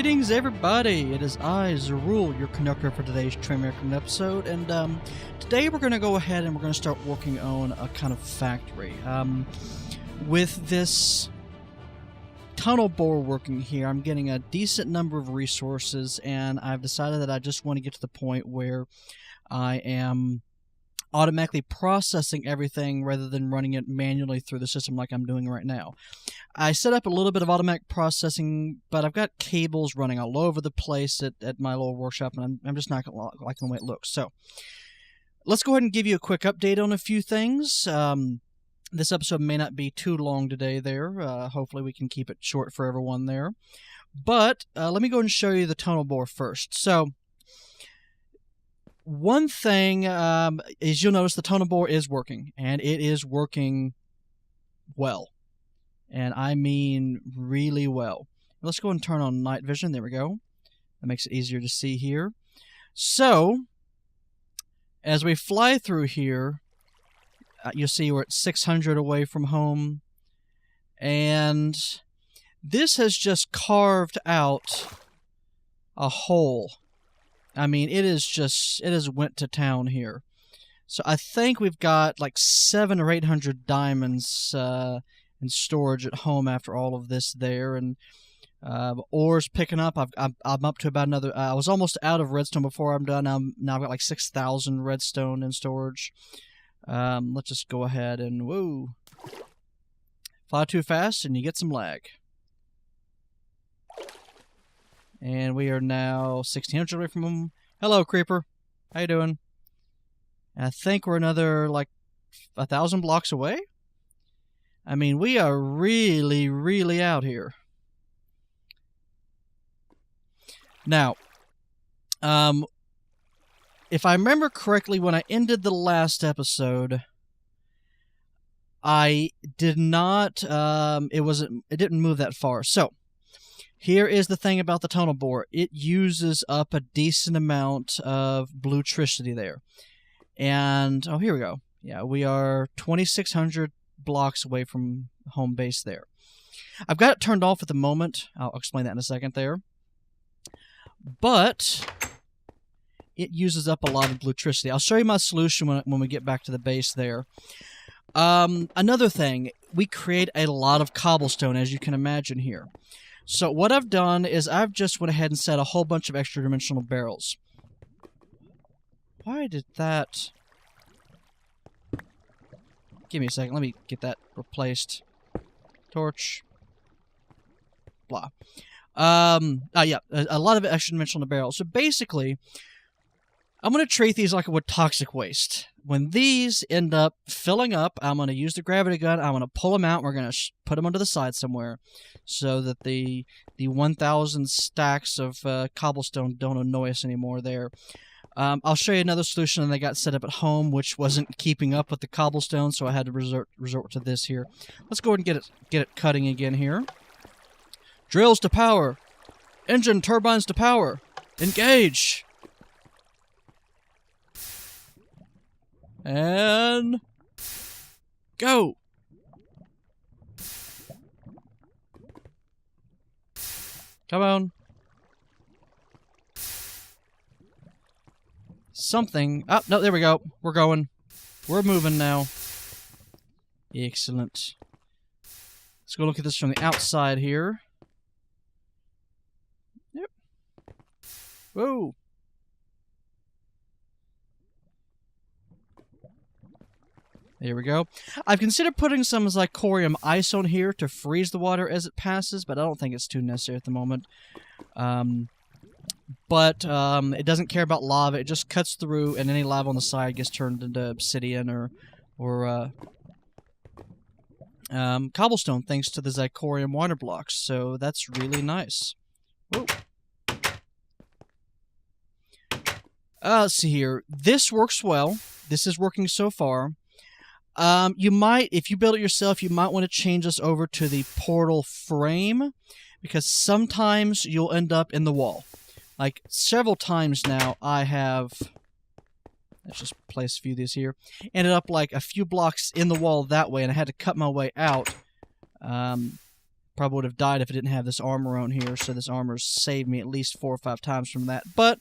Greetings, everybody! It is I, Zerul, your conductor for today's Train American episode, and today we're going to go ahead and we're going to start working on a kind of factory. With this tunnel bore working here, I'm getting a decent number of resources, and I've decided that I just want to get to the point where I am automatically processing everything rather than running it manually through the system like I'm doing right now. I set up a little bit of automatic processing, but I've got cables running all over the place at my little workshop, and I'm just not liking the way it looks. So let's go ahead and give you a quick update on a few things. This episode may not be too long today there. Hopefully we can keep it short for everyone there. But let me go and show you the tunnel bore first. So one thing is you'll notice the tunnel bore is working, and it is working well. And I mean really well. Let's go and turn on night vision. There we go. That makes it easier to see here. So, as we fly through here, you'll see we're at 600 away from home. And this has just carved out a hole. I mean, it has went to town here. So I think we've got like 700 or 800 diamonds in storage at home after all of this there, and ore's picking up. I'm up to about another. I was almost out of redstone before I'm done. Now I've got like 6,000 redstone in storage. Let's just go ahead and woo, fly too fast and you get some lag. And we are now 1,600 away from them. Hello, creeper. How you doing? And I think we're another, like, 1,000 blocks away? I mean, we are really, really out here. Now, if I remember correctly, when I ended the last episode, I did not, it didn't move that far. So, here is the thing about the tunnel bore. It uses up a decent amount of bluetricity there. And, oh, here we go. Yeah, we are 2,600 blocks away from home base there. I've got it turned off at the moment. I'll explain that in a second there. But it uses up a lot of bluetricity. I'll show you my solution when we get back to the base there. Another thing, we create a lot of cobblestone, as you can imagine here. So what I've done is I've just went ahead and set a whole bunch of extra dimensional barrels. Why did that... Give me a second. Let me get that replaced. Torch. Blah. Yeah, a lot of extra dimensional barrels. So basically, I'm going to treat these like I would toxic waste. When these end up filling up, I'm going to use the gravity gun. I'm going to pull them out. We're going to put them onto the side somewhere so that the 1,000 stacks of cobblestone don't annoy us anymore there. I'll show you another solution that I got set up at home, which wasn't keeping up with the cobblestone, so I had to resort to this here. Let's go ahead and get it cutting again here. Drills to power. Engine turbines to power. Engage. And go. Come on. Something. Oh, no, there we go. We're going. We're moving now. Excellent. Let's go look at this from the outside here. Yep. Whoa. There we go. I've considered putting some zirconium ice on here to freeze the water as it passes, but I don't think it's too necessary at the moment. But it doesn't care about lava. It just cuts through, and any lava on the side gets turned into obsidian or cobblestone, thanks to the zirconium water blocks. So that's really nice. Whoa. Let's see here. This works well. This is working so far. You might, if you build it yourself, you might want to change this over to the portal frame, because sometimes you'll end up in the wall. Like, several times now, I have, let's just place a few of these here, ended up like a few blocks in the wall that way, and I had to cut my way out Probably would have died if I didn't have this armor on here, so this armor saved me at least 4 or 5 times from that. But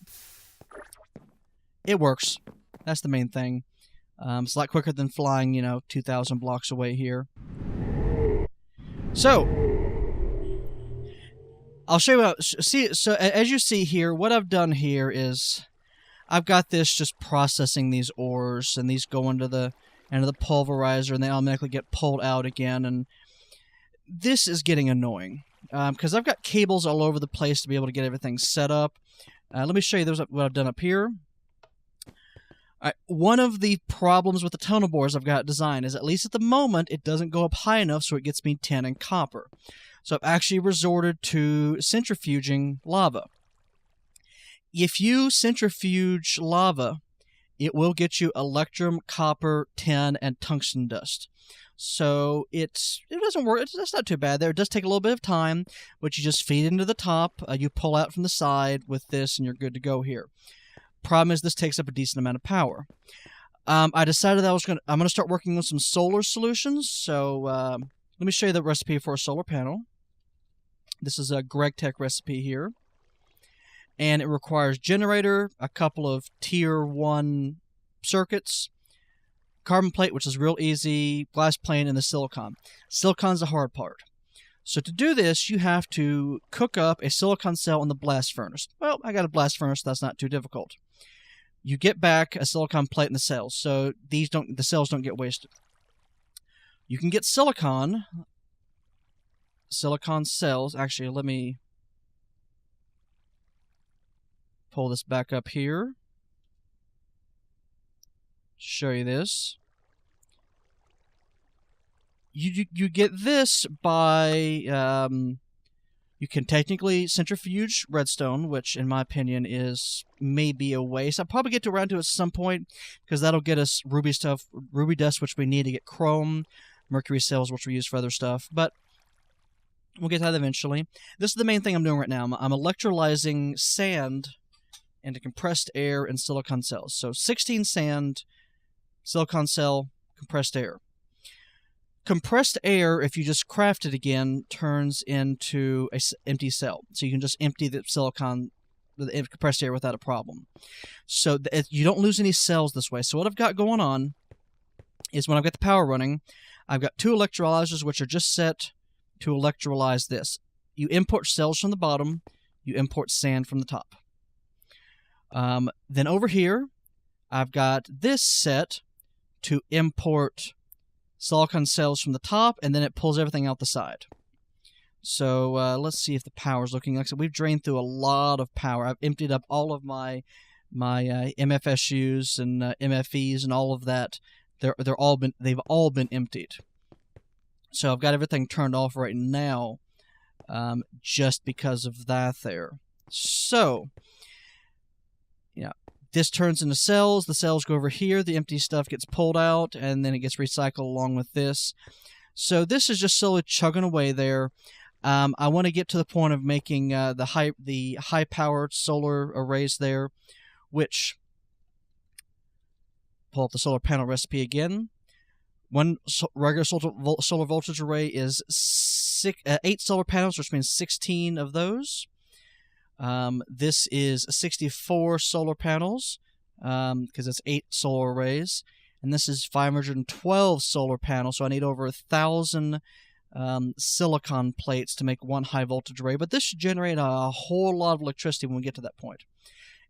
it works. That's the main thing. It's a lot quicker than flying, 2,000 blocks away here. So, I'll show you so as you see here, what I've done here is I've got this just processing these ores, and these go into the pulverizer, and they automatically get pulled out again, and this is getting annoying because I've got cables all over the place to be able to get everything set up. Let me show you what I've done up here. All right, one of the problems with the tunnel bores I've got designed is, at least at the moment, it doesn't go up high enough so it gets me tin and copper. So I've actually resorted to centrifuging lava. If you centrifuge lava, it will get you electrum, copper, tin, and tungsten dust. So it doesn't work. That's not too bad there. It does take a little bit of time, but you just feed into the top. You pull out from the side with this, and you're good to go here. Problem is, this takes up a decent amount of power. I decided that I'm going to start working on some solar solutions. So let me show you the recipe for a solar panel. This is a Greg Tech recipe here, and it requires generator, a couple of tier 1 circuits, carbon plate, which is real easy, glass plane, and the silicon. Silicon's the hard part. So to do this, you have to cook up a silicon cell in the blast furnace. Well, I got a blast furnace, that's not too difficult. You get back a silicon plate in the cells, so the cells don't get wasted. You can get silicon cells. Actually, let me pull this back up here. Show you this. You get this by you can technically centrifuge redstone, which in my opinion is maybe a waste. I'll probably get around to it at some point because that'll get us ruby dust, which we need to get chrome, mercury cells, which we use for other stuff. But we'll get to that eventually. This is the main thing I'm doing right now. I'm electrolyzing sand into compressed air and silicon cells. So 16 sand, silicon cell, compressed air. Compressed air, if you just craft it again, turns into an empty cell. So you can just empty the the compressed air without a problem. So you don't lose any cells this way. So what I've got going on is, when I've got the power running, I've got 2 electrolyzers which are just set to electrolyze this. You import cells from the bottom, you import sand from the top. Then over here, I've got this set to import silicon cells from the top, and then it pulls everything out the side. So let's see if the power's looking like. So we've drained through a lot of power. I've emptied up all of my MFSUs and MFEs and all of that. They've all been emptied. So I've got everything turned off right now, just because of that there. So this turns into cells. The cells go over here. The empty stuff gets pulled out, and then it gets recycled along with this. So this is just slowly chugging away there. I want to get to the point of making the high-powered solar arrays there, which, pull up the solar panel recipe again. One regular solar voltage array is 8 solar panels, which means 16 of those. This is 64 solar panels, because it's 8 solar arrays, and this is 512 solar panels, so I need over 1,000 silicon plates to make one high voltage array, but this should generate a whole lot of electricity when we get to that point,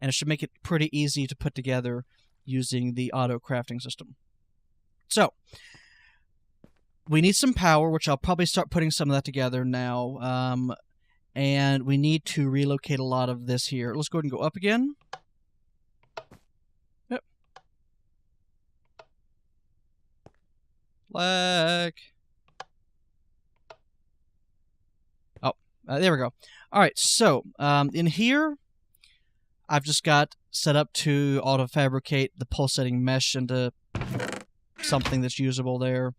and it should make it pretty easy to put together using the auto crafting system. So, we need some power, which I'll probably start putting some of that together now, and we need to relocate a lot of this here. Let's go ahead and go up again. Yep. Lag. Oh, there we go. Alright, so, in here, I've just got set up to auto-fabricate the pulsating mesh into something that's usable there.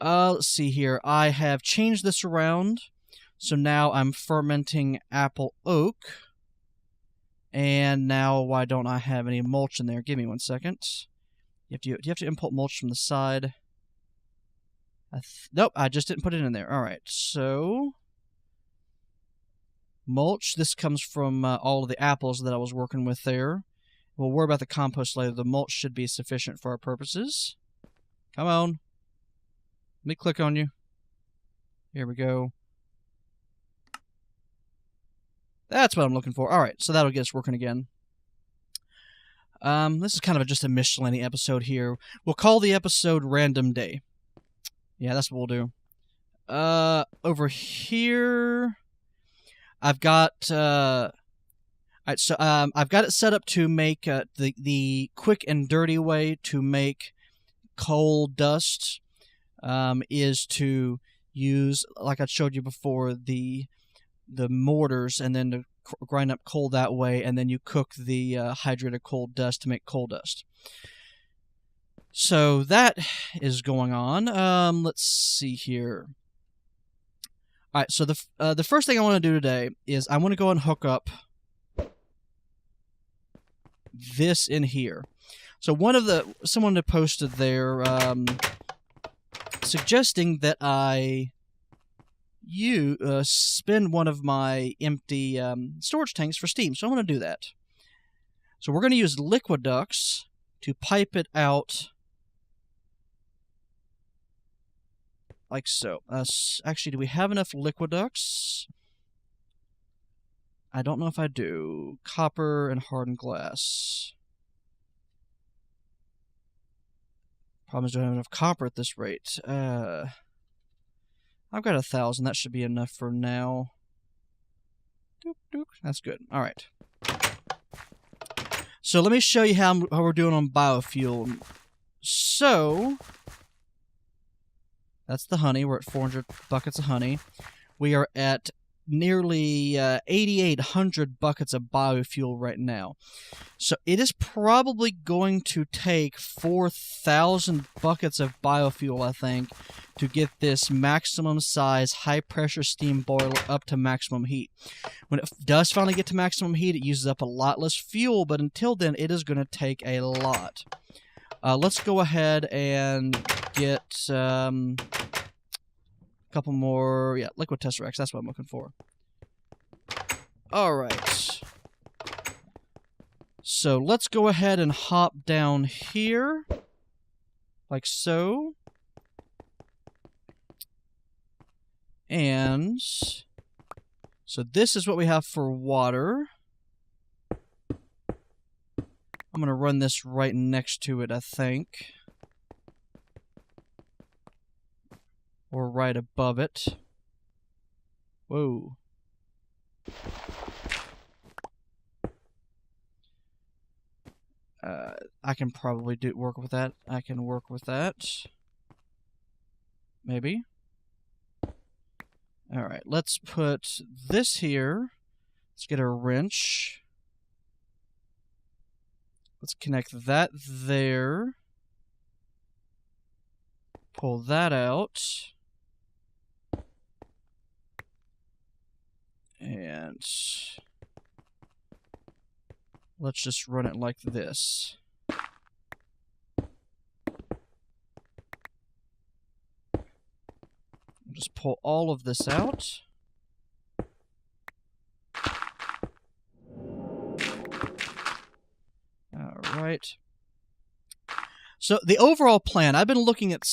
Let's see here. I have changed this around. So now I'm fermenting apple oak. And now why don't I have any mulch in there? Give me 1 second. Do you have to import mulch from the side? Nope, I just didn't put it in there. All right, so mulch. This comes from all of the apples that I was working with there. We'll worry about the compost later. The mulch should be sufficient for our purposes. Come on. Let me click on you. Here we go. That's what I'm looking for. All right, so that'll get us working again. This is kind of just a miscellany episode here. We'll call the episode Random Day. Yeah, that's what we'll do. Over here, I've got alright, so I've got it set up to make the quick and dirty way to make coal dust is to use, like I showed you before, the mortars, and then to grind up coal that way, and then you cook the hydrated coal dust to make coal dust. So that is going on. Let's see here. All right, so the first thing I want to do today is I want to go and hook up this in here. So someone had posted there suggesting that I spend one of my empty storage tanks for steam. So I'm going to do that. So we're going to use liquid ducts to pipe it out like so. Actually, do we have enough liquid ducts? I don't know if I do. Copper and hardened glass. Problem is, I don't have enough copper at this rate. I've got 1,000. That should be enough for now. Doop, doop. That's good. All right. So let me show you how we're doing on biofuel. So that's the honey. We're at 400 buckets of honey. We are at nearly 8,800 buckets of biofuel right now. So it is probably going to take 4,000 buckets of biofuel, I think, to get this maximum size high-pressure steam boiler up to maximum heat. When it does finally get to maximum heat, it uses up a lot less fuel, but until then, it is going to take a lot. Let's go ahead and get a couple more, liquid tesseracts. That's what I'm looking for. All right. So let's go ahead and hop down here, like so. And so this is what we have for water. I'm going to run this right next to it, I think. Or right above it. Whoa. I can probably work with that. I can work with that. Maybe. Alright, let's put this here. Let's get a wrench. Let's connect that there. Pull that out. And let's just run it like this. Just pull all of this out. Alright. So the overall plan, I've been looking at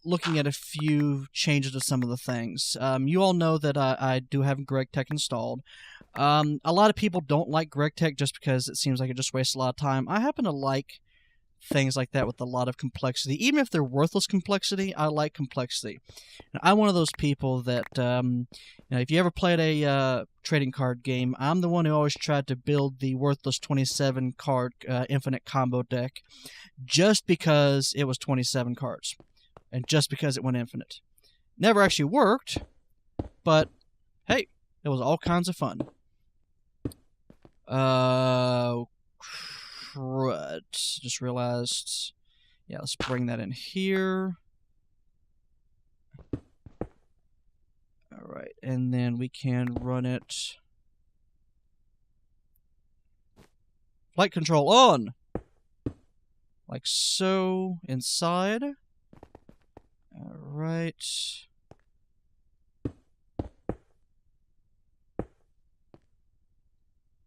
a few changes to some of the things. You all know that I do have GregTech installed. A lot of people don't like GregTech just because it seems like it just wastes a lot of time. I happen to like things like that with a lot of complexity. Even if they're worthless complexity, I like complexity. And I'm one of those people that, if you ever played a trading card game, I'm the one who always tried to build the worthless 27 card infinite combo deck just because it was 27 cards. And just because it went infinite. Never actually worked, but hey, it was all kinds of fun. Crud. Just realized. Yeah, let's bring that in here. Alright, and then we can run it. Flight control on! Like so, inside. Alright.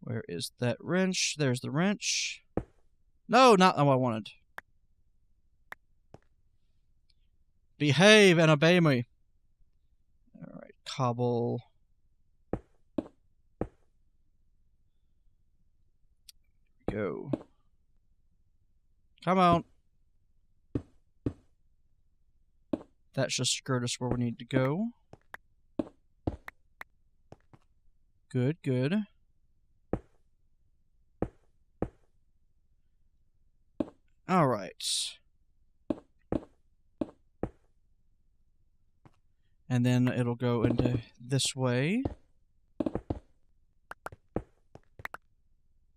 Where is that wrench? There's the wrench. No, not what I wanted. Behave and obey me. Alright, cobble. Go. Come on. That should skirt us where we need to go. Good, good. Alright. And then it'll go into this way.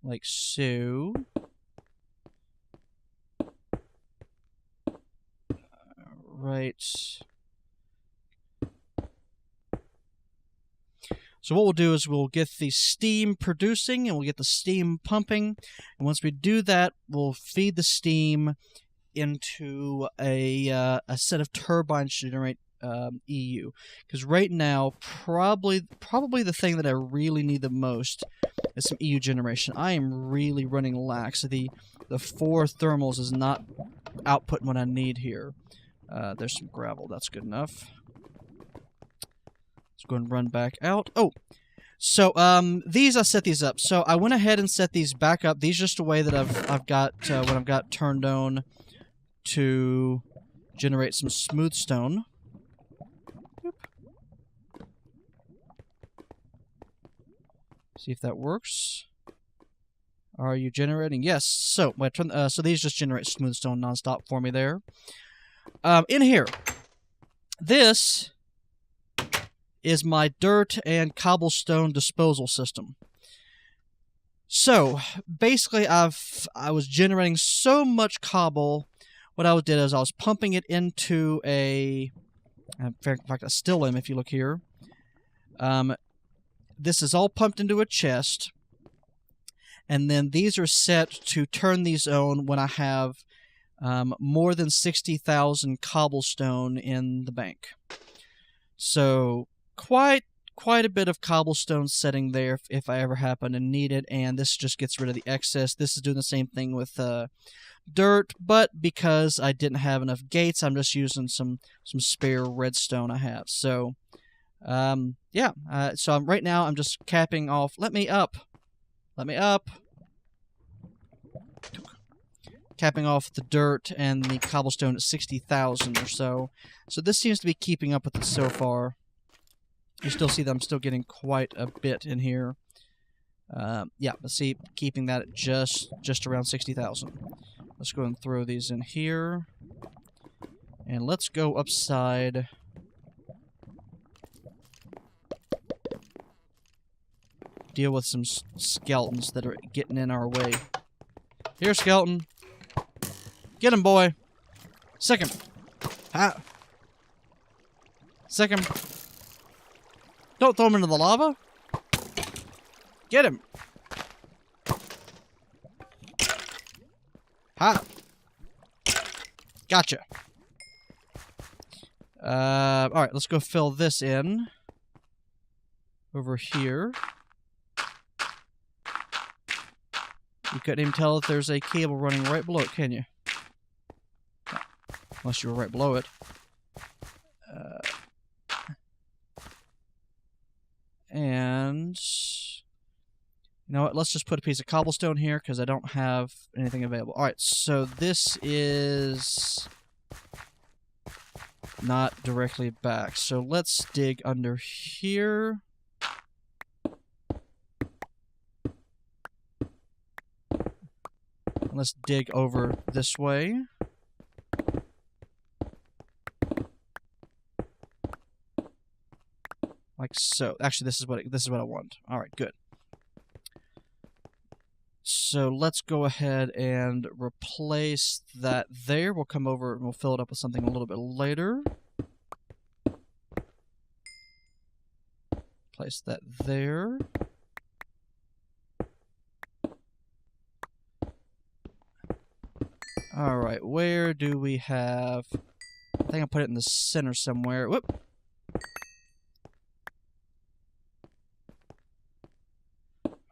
Like so. Right. So what we'll do is we'll get the steam producing and we'll get the steam pumping. And once we do that, we'll feed the steam into a set of turbines to generate EU. Because right now, probably the thing that I really need the most is some EU generation. I am really running lax. The 4 thermals is not outputting what I need here. There's some gravel. That's good enough. Let's go and run back out. Oh, so these I set these up. So I went ahead and set these back up. These are just a way that I've got when I've got turned on to generate some smooth stone. See if that works. Are you generating? Yes. So so these just generate smooth stone nonstop for me there. In here, this is my dirt and cobblestone disposal system. So basically, I was generating so much cobble. What I did is I was pumping it into a. In fact, I still am. If you look here, this is all pumped into a chest, and then these are set to turn these on when I have more than 60,000 cobblestone in the bank. So quite a bit of cobblestone setting there if I ever happen to need it, and this just gets rid of the excess. This is doing the same thing with dirt, but because I didn't have enough gates, I'm just using some spare redstone I have. So yeah, so right now I'm just capping off. Let me up. Capping off the dirt and the cobblestone at 60,000 or so. So this seems to be keeping up with it so far. You still see that I'm still getting quite a bit in here. Yeah, let's see, keeping that at just around 60,000. Let's go and throw these in here. And let's go upside. Deal with some skeletons that are getting in our way. Here, skeleton. Get him, boy. Sick him. Ha. Sick him. Don't throw him into the lava. Get him. Ha. Gotcha. Alright, let's go fill this in. Over here. You couldn't even tell if there's a cable running right below it, can you? No. Unless you were right below it. And you know what? Let's just put a piece of cobblestone here because I don't have anything available. Alright, so this is not directly back. So let's dig under here. Let's dig over this way. Like so. Actually, this is what I want. All right, good. So let's go ahead and replace that there. We'll come over and we'll fill it up with something a little bit later. Place that there. Alright, where do we have think I put it in the center somewhere. Whoop.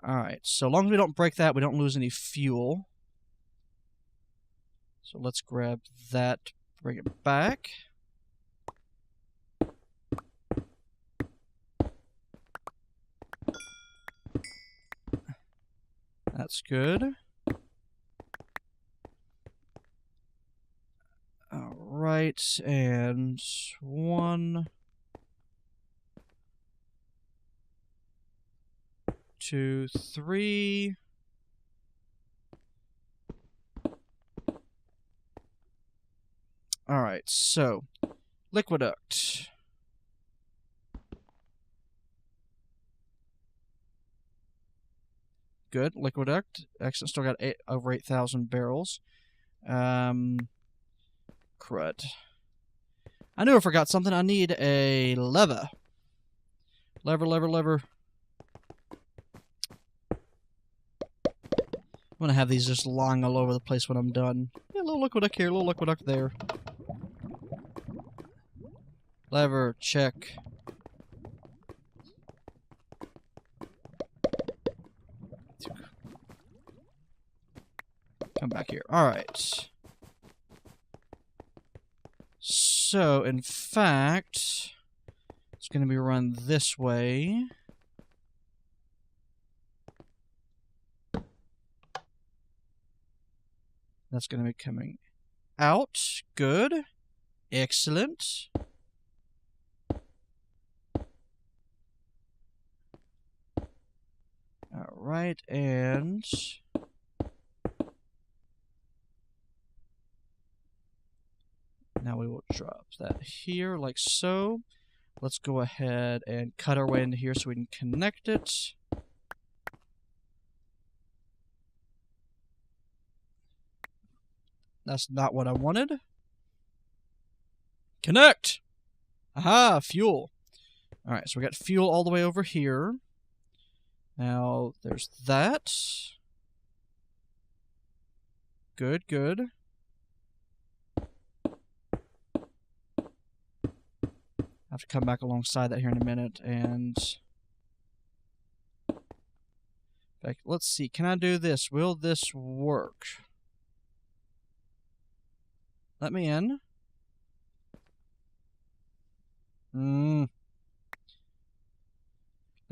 Alright, so long as we don't break that, we don't lose any fuel. So let's grab that, bring it back. That's good. Alright, and 1, 2, 3. Alright, so liquiduct. Good, liquiduct. Excellent, still got over 8,000 barrels. Crud. I knew I forgot something. I need a lever. Lever. I'm gonna have these just lying all over the place when I'm done. Yeah, a little liquiduct here, a little liquiduct there. Lever, check. Come back here. Alright. So, in fact, it's going to be run this way. That's going to be coming out. Good. Excellent. Alright, and now we will drop that here like so. Let's go ahead and cut our way into here so we can connect it. That's not what I wanted. Connect! Aha, fuel. Alright, so we got fuel all the way over here. Now, there's that. Good, good. I have to come back alongside that here in a minute, and let's see, can I do this? Will this work? Let me in. Let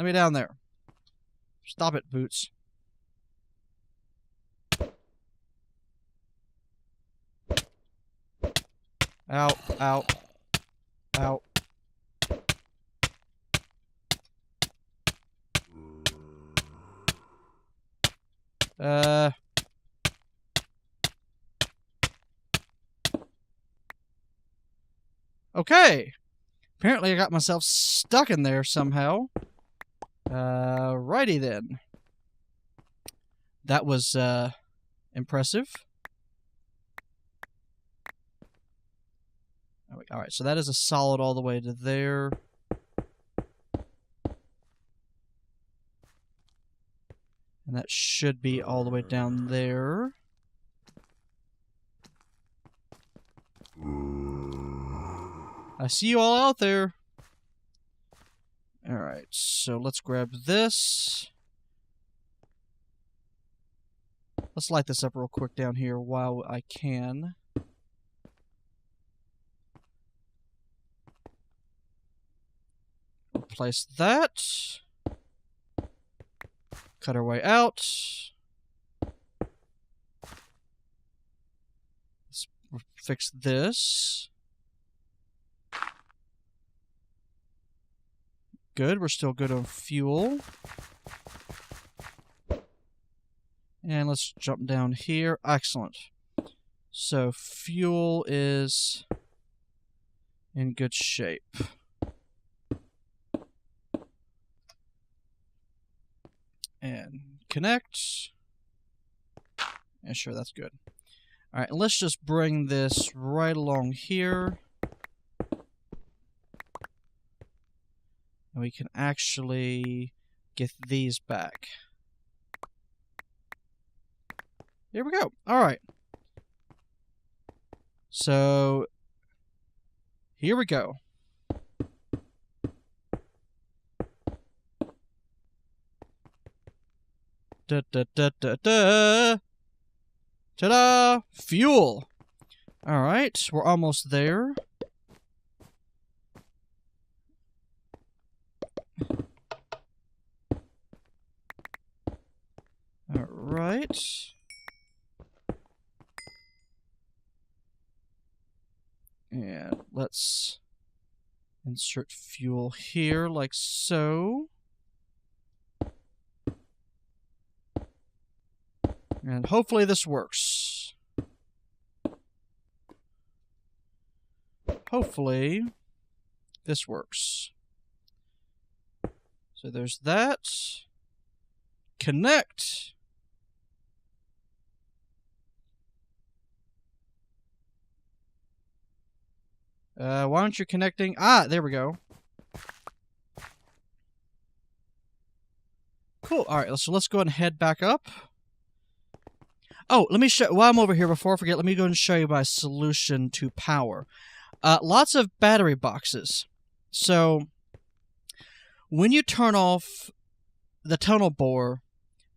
me down there. Stop it, Boots. Ow, ow, ow. Okay. Apparently I got myself stuck in there somehow. Righty then. That was, impressive. Alright, so that is a solid all the way to there. And that should be all the way down there. I see you all out there. Alright, so let's grab this. Let's light this up real quick down here while I can. Replace that. Cut our way out. Let's fix this. Good, we're still good on fuel. And let's jump down here. Excellent. So fuel is in good shape. And connect. Yeah, sure, that's good. Alright, let's just bring this right along here. And we can actually get these back. Here we go. Alright. So, Here we go. Da da da da da. Ta-da! Fuel. All right, we're almost there. All right. And let's insert fuel here, like so. And hopefully this works. Hopefully this works. So there's that. Connect. Why aren't you connecting? Ah, there we go. Cool. All right, so let's go ahead and head back up. Oh, let me show. While I'm over here, before I forget, let me go and show you my solution to power. Lots of battery boxes. So when you turn off the tunnel bore,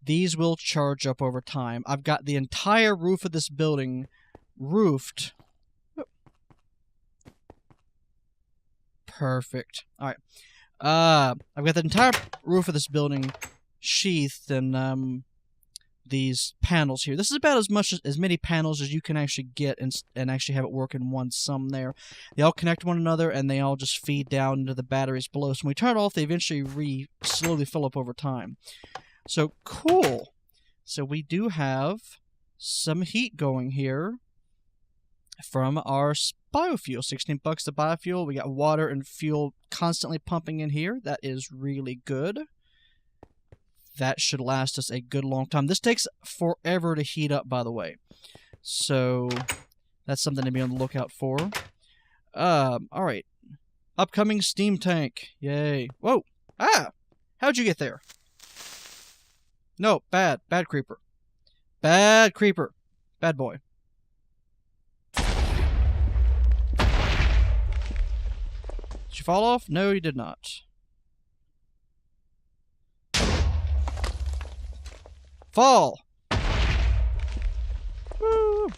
these will charge up over time. I've got the entire roof of this building roofed. Perfect. All right. I've got the entire roof of this building sheathed in these panels here. This is about as many panels as you can actually get and actually have it work in one sum there. They all connect to one another and they all just feed down into the batteries below. So when we turn it off, they eventually slowly fill up over time. So cool. So we do have some heat going here from our biofuel. $16 to biofuel. We got water and fuel constantly pumping in here. That is really good. That should last us a good long time. This takes forever to heat up, by the way. So that's something to be on the lookout for. All right. Upcoming steam tank. Yay. Whoa. Ah! How'd you get there? No, bad. Bad creeper. Bad creeper. Bad boy. Did you fall off? No, you did not. Fall! Woo!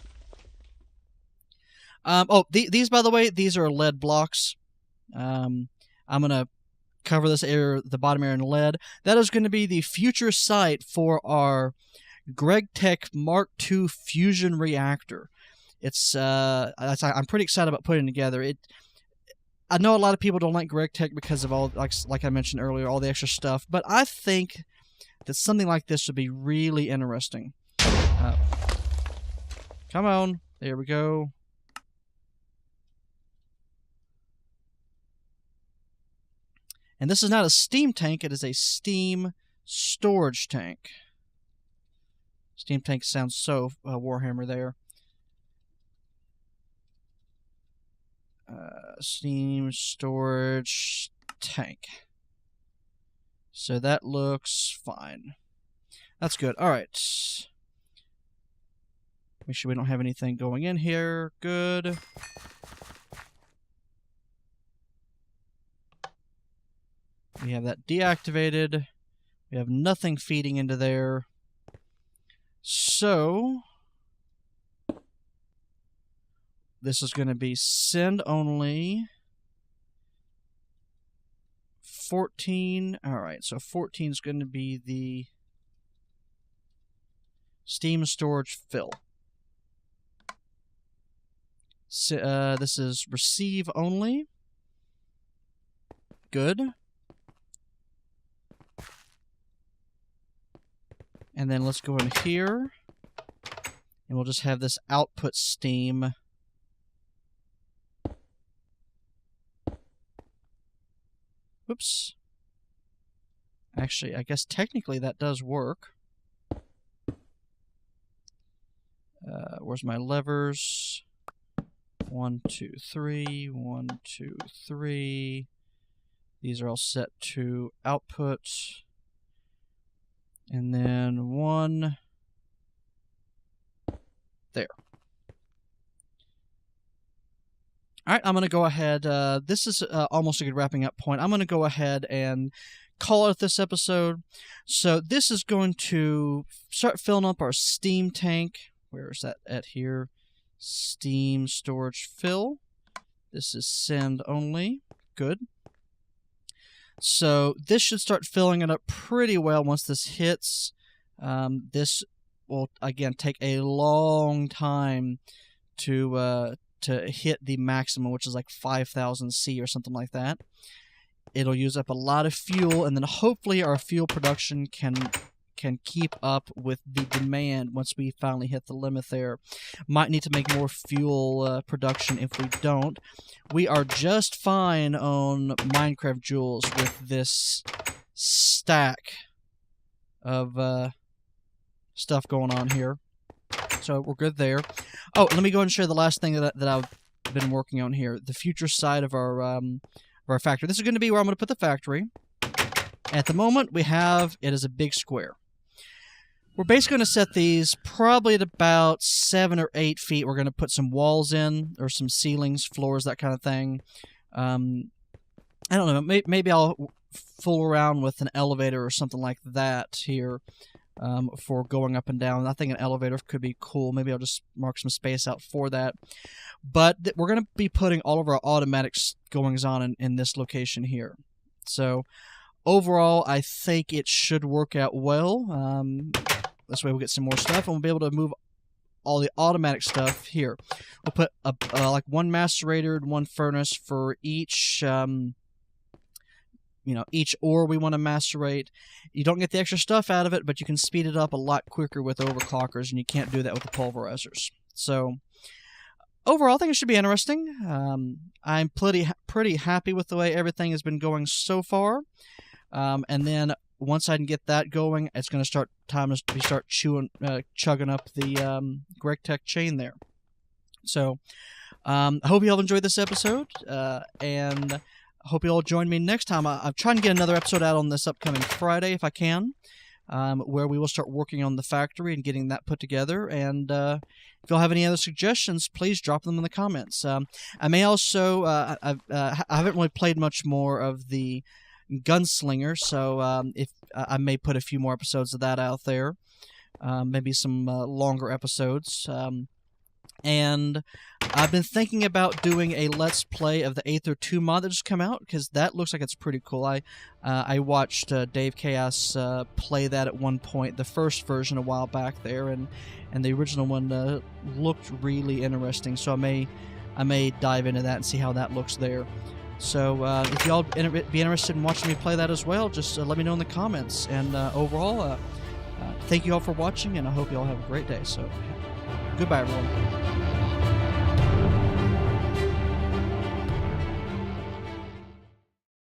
These, by the way, these are lead blocks. I'm going to cover this area, the bottom area in lead. That is going to be the future site for our GregTech Mark II fusion reactor. It's I'm pretty excited about putting it together. I know a lot of people don't like GregTech because of all, like I mentioned earlier, all the extra stuff, but I think that something like this would be really interesting. Come on. There we go. And this is not a steam tank, it is a steam storage tank. Steam tank sounds so Warhammer there. Steam storage tank. So that looks fine. That's good. All right. Make sure we don't have anything going in here. Good. We have that deactivated. We have nothing feeding into there. So this is going to be send only 14. All right, so 14 is going to be the steam storage fill. So, this is receive only. Good. And then let's go in here, and we'll just have this output steam. Oops. Actually, I guess technically that does work. Where's my levers? 1, 2, 3. 1, 2, 3. These are all set to output. And then 1. There. All right, I'm going to go ahead. This is almost a good wrapping up point. I'm going to go ahead and call it this episode. So this is going to start filling up our steam tank. Where is that at here? Steam storage fill. This is send only. Good. So this should start filling it up pretty well once this hits. This will, again, take a long time to hit the maximum, which is like 5,000 C or something like that. It'll use up a lot of fuel, and then hopefully our fuel production can keep up with the demand once we finally hit the limit there. Might need to make more fuel production if we don't. We are just fine on Minecraft Joules with this stack of stuff going on here. So we're good there. Oh, let me go and share the last thing that I've been working on here. The future side of our factory. This is going to be where I'm going to put the factory. At the moment, we have it as a big square. We're basically going to set these probably at about 7 or 8 feet. We're going to put some walls in, or some ceilings, floors, that kind of thing. I don't know. Maybe I'll fool around with an elevator or something like that here for going up and down. I think an elevator could be cool. Maybe I'll just mark some space out for that. But we're going to be putting all of our automatic goings-on in this location here. So overall, I think it should work out well. This way we'll get some more stuff, and we'll be able to move all the automatic stuff here. We'll put like one macerator and one furnace for each each ore we want to macerate. You don't get the extra stuff out of it, but you can speed it up a lot quicker with overclockers, and you can't do that with the pulverizers. So overall, I think it should be interesting. I'm pretty happy with the way everything has been going so far. And then once I can get that going, it's going to start chugging up the GregTech chain there. So I hope you all enjoyed this episode, and I hope you all join me next time. I'm trying to get another episode out on this upcoming Friday if I can, where we will start working on the factory and getting that put together. And if you'll have any other suggestions, please drop them in the comments. I may also, I haven't really played much more of the Gunslinger, so if I may put a few more episodes of that out there, maybe some longer episodes. And I've been thinking about doing a Let's Play of the Aether 2 mod that just come out, because that looks like it's pretty cool. I watched Dave Chaos play that at one point, the first version a while back there, and the original one looked really interesting, so I may dive into that and see how that looks there. So if y'all be interested in watching me play that as well, just let me know in the comments. And overall, thank you all for watching, and I hope you all have a great day. So goodbye, everyone.